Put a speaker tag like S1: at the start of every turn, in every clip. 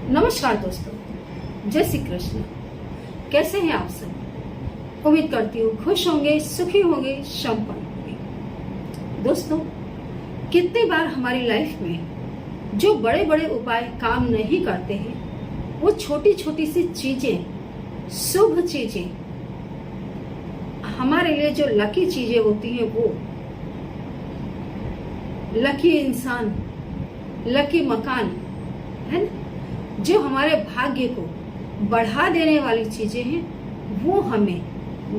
S1: नमस्कार दोस्तों, जय श्री कृष्ण। कैसे हैं आप सब? उम्मीद करती हूँ खुश होंगे, सुखी होंगे, संपन्न होंगे। दोस्तों, कितनी बार हमारी लाइफ में जो बड़े बड़े उपाय काम नहीं करते हैं, वो छोटी छोटी सी चीजें, शुभ चीजें, हमारे लिए जो लकी चीजें होती हैं, वो लकी इंसान, लकी मकान है ना, जो हमारे भाग्य को बढ़ा देने वाली चीजें हैं, वो हमें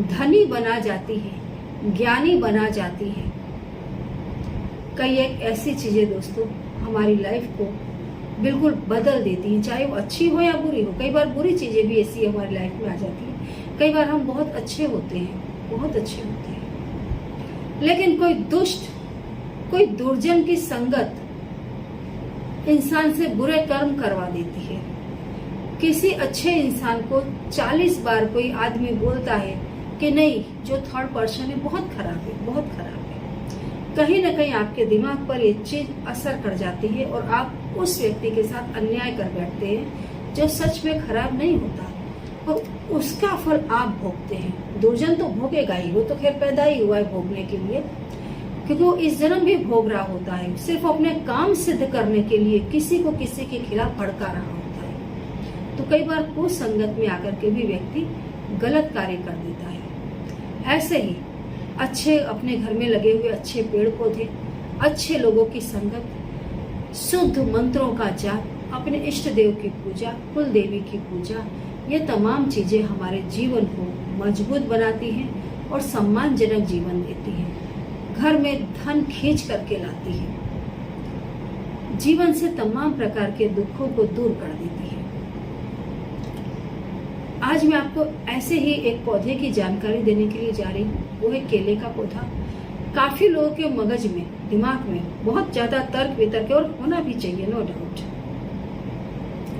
S1: धनी बना जाती है, ज्ञानी बना जाती है। कई एक ऐसी चीजें दोस्तों हमारी लाइफ को बिल्कुल बदल देती हैं, चाहे वो अच्छी हो या बुरी हो। कई बार बुरी चीजें भी ऐसी हमारी लाइफ में आ जाती हैं। कई बार हम बहुत अच्छे होते हैं, बहुत अच्छे होते हैं, लेकिन कोई दुष्ट, कोई दुर्जन की संगत इंसान से बुरे कर्म करवा देती है। किसी अच्छे इंसान को 40 बार कोई आदमी बोलता है कि नहीं, जो थर्ड पर्सन है बहुत खराब है, बहुत खराब है। कहीं ना कहीं आपके दिमाग पर ये चीज असर कर जाती है और आप उस व्यक्ति के साथ अन्याय कर बैठते हैं जो सच में खराब नहीं होता, और उसका फल आप भोगते हैं। दुर्जन तो भोगेगा ही, वो तो खैर पैदा ही हुआ है भोगने के लिए, क्योंकि वो इस जन्म भी भोग रहा होता है, सिर्फ अपने काम सिद्ध करने के लिए किसी को किसी के खिलाफ भड़का रहा होता है। तो कई बार कुसंगत में आकर के भी व्यक्ति गलत कार्य कर देता है। ऐसे ही अच्छे अपने घर में लगे हुए अच्छे पेड़ पौधे, अच्छे लोगों की संगत, शुद्ध मंत्रों का जाप, अपने इष्ट देव की पूजा, कुल देवी की पूजा, ये तमाम चीजें हमारे जीवन को मजबूत बनाती हैं और सम्मानजनक जीवन देती हैं। घर में धन खींच करके लाती है, जीवन से तमाम प्रकार के दुखों को दूर कर देती है। आज मैं आपको ऐसे ही एक पौधे की जानकारी देने के लिए जा रही हूँ। वो है केले का पौधा। काफी लोगों के मगज में, दिमाग में बहुत ज्यादा तर्क वितर्क, और होना भी चाहिए, नो डाउट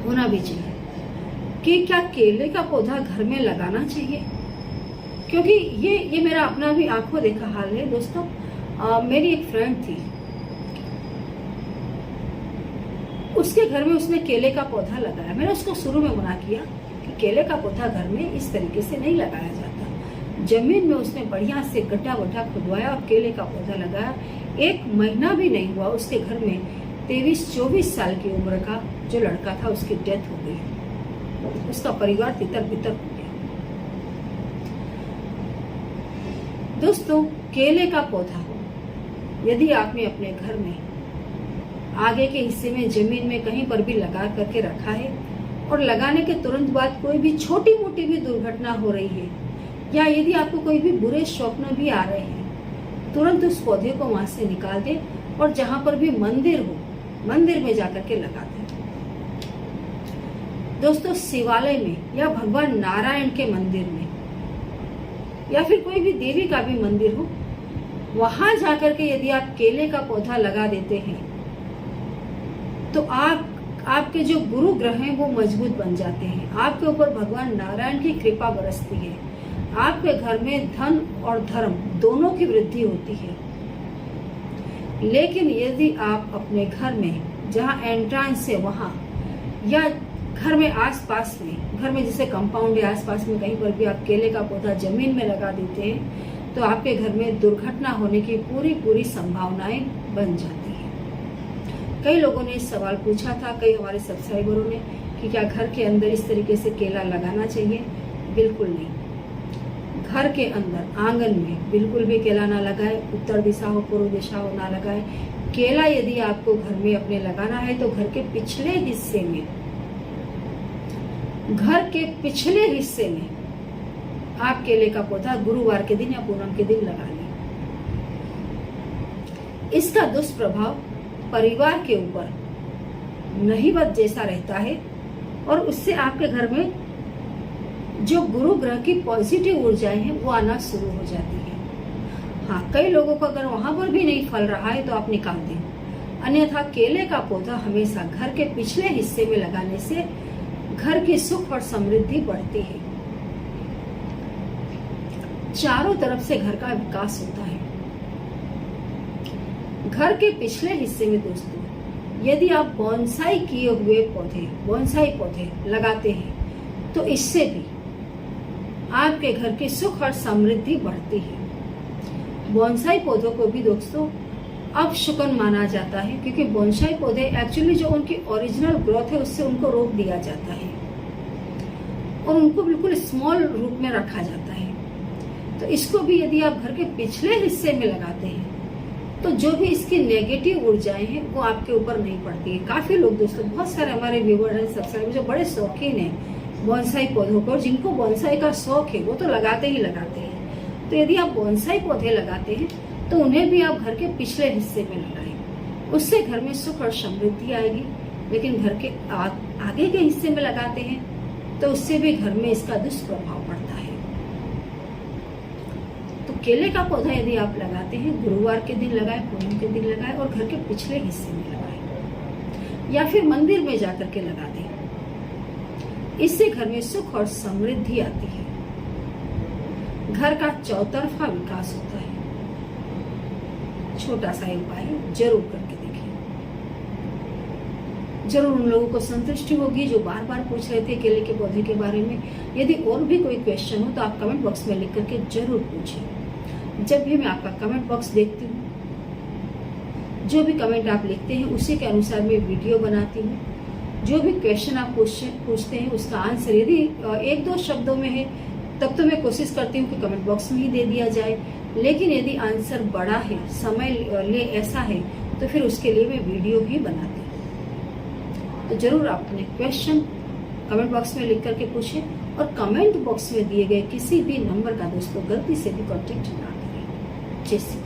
S1: होना भी चाहिए, कि क्या केले का पौधा घर में लगाना चाहिए। क्योंकि ये मेरा अपना भी आंखों देखा हाल है दोस्तों। मेरी एक फ्रेंड थी, उसके घर में उसने केले का पौधा लगाया। मैंने उसको शुरू में मना किया कि केले का पौधा घर में इस तरीके से नहीं लगाया जाता। जमीन में उसने बढ़िया से गड्ढा वड्ढा खुदवाया और केले का पौधा लगाया। 1 महीना भी नहीं हुआ, उसके घर में 23-24 साल की उम्र का जो लड़का था, उसकी डेथ हो गई। उसका परिवार तितर बितर हो गया। दोस्तों, केले का पौधा यदि आपने अपने घर में आगे के हिस्से में जमीन में कहीं पर भी लगा करके रखा है, और लगाने के तुरंत बाद कोई भी छोटी मोटी भी दुर्घटना हो रही है, या यदि आपको कोई भी बुरे स्वप्न भी आ रहे हैं, तुरंत उस पौधे को वहां से निकाल दें और जहां पर भी मंदिर हो, मंदिर में जाकर के लगा दें। दोस्तों, शिवालय में या भगवान नारायण के मंदिर में, या फिर कोई भी देवी का भी मंदिर हो, वहां जाकर के यदि आप केले का पौधा लगा देते हैं, तो आपके जो गुरु ग्रह हैं वो मजबूत बन जाते हैं। आपके ऊपर भगवान नारायण की कृपा बरसती है। आपके घर में धन और धर्म दोनों की वृद्धि होती है। लेकिन यदि आप अपने घर में, जहां एंट्रेंस है वहां, या घर में आसपास में, घर में जैसे कंपाउंड है, आसपास में कहीं पर भी आप केले का पौधा जमीन में लगा देते हैं, तो आपके घर में दुर्घटना होने की पूरी संभावनाएं बन जाती है। कई लोगों ने इस सवाल पूछा था, कई हमारे सब्सक्राइबरों ने, कि क्या घर के अंदर इस तरीके से केला लगाना चाहिए। बिल्कुल नहीं। घर के अंदर आंगन में बिल्कुल भी केला ना लगाए। उत्तर दिशा हो, पूर्व दिशा हो, ना लगाए। केला यदि आपको घर में अपने लगाना है तो घर के पिछले हिस्से में, घर के पिछले हिस्से में आप केले का पौधा गुरुवार के दिन या पूनम के दिन लगा लें। इसका दुष्प्रभाव परिवार के ऊपर नहीवत जैसा रहता है, और उससे आपके घर में जो गुरु ग्रह की पॉजिटिव ऊर्जाएं हैं वो आना शुरू हो जाती है। हाँ, कई लोगों को अगर वहां पर भी नहीं फल रहा है तो आप निकाल दें। अन्यथा केले का पौधा हमेशा घर के पिछले हिस्से में लगाने से घर की सुख और समृद्धि बढ़ती है। चारों तरफ से घर का विकास होता है। घर के पिछले हिस्से में दोस्तों यदि आप बोनसाई किए हुए बोनसाई पौधे लगाते हैं तो इससे भी आपके घर की सुख और समृद्धि बढ़ती है। बोनसाई पौधों को भी दोस्तों अपशकुन माना जाता है, क्योंकि बोनसाई पौधे एक्चुअली जो उनकी ओरिजिनल ग्रोथ है उससे उनको रोक दिया जाता है और उनको बिल्कुल स्मॉल रूप में रखा जाता है। तो इसको भी यदि आप घर के पिछले हिस्से में लगाते हैं तो जो भी इसकी नेगेटिव ऊर्जाएं हैं वो आपके ऊपर नहीं पड़ती है। काफी लोग दोस्तों, बहुत सारे हमारे व्यूअर हैं, सब्सक्राइबर जो बड़े शौकीन हैं बोनसाई पौधों को, जिनको बोनसाई का शौक है वो तो लगाते ही लगाते हैं। तो यदि आप बोनसाई पौधे लगाते हैं तो उन्हें भी आप घर के पिछले हिस्से में लगाएं, उससे घर में सुख और समृद्धि आएगी। लेकिन घर के आगे के हिस्से में लगाते हैं तो उससे भी घर में इसका दुष्प्रभाव पड़ता है। तो केले का पौधा यदि आप लगाते हैं, गुरुवार के दिन लगाएं, पूनम के दिन लगाएं और घर के पिछले हिस्से में लगाएं या फिर मंदिर में जाकर के लगा दें। इससे घर में सुख और समृद्धि आती है, घर का चौतरफा विकास होता है। छोटा सा उपाय जरूर करके देखिए, जरूर उन लोगों को संतुष्टि होगी जो बार बार पूछ रहे थे केले के पौधे के बारे में। यदि और भी कोई क्वेश्चन हो तो आप कमेंट बॉक्स में लिख करके जरूर पूछिए। जब भी मैं आपका कमेंट बॉक्स देखती हूँ, जो भी कमेंट आप लिखते हैं उसी के अनुसार मैं वीडियो बनाती हूँ। जो भी क्वेश्चन आप पूछते हैं उसका आंसर यदि एक दो शब्दों में है तब तो मैं कोशिश करती हूँ कि कमेंट बॉक्स में ही दे दिया जाए। लेकिन यदि आंसर बड़ा है, समय ले ऐसा है, तो फिर उसके लिए मैं वीडियो भी बनाती हूँ। तो जरूर आप अपने क्वेश्चन कमेंट बॉक्स में लिख करके पूछें और कमेंट बॉक्स में दिए गए किसी भी नंबर का दोस्तों गलती से भी कॉन्टेक्ट ना करें। जय श्री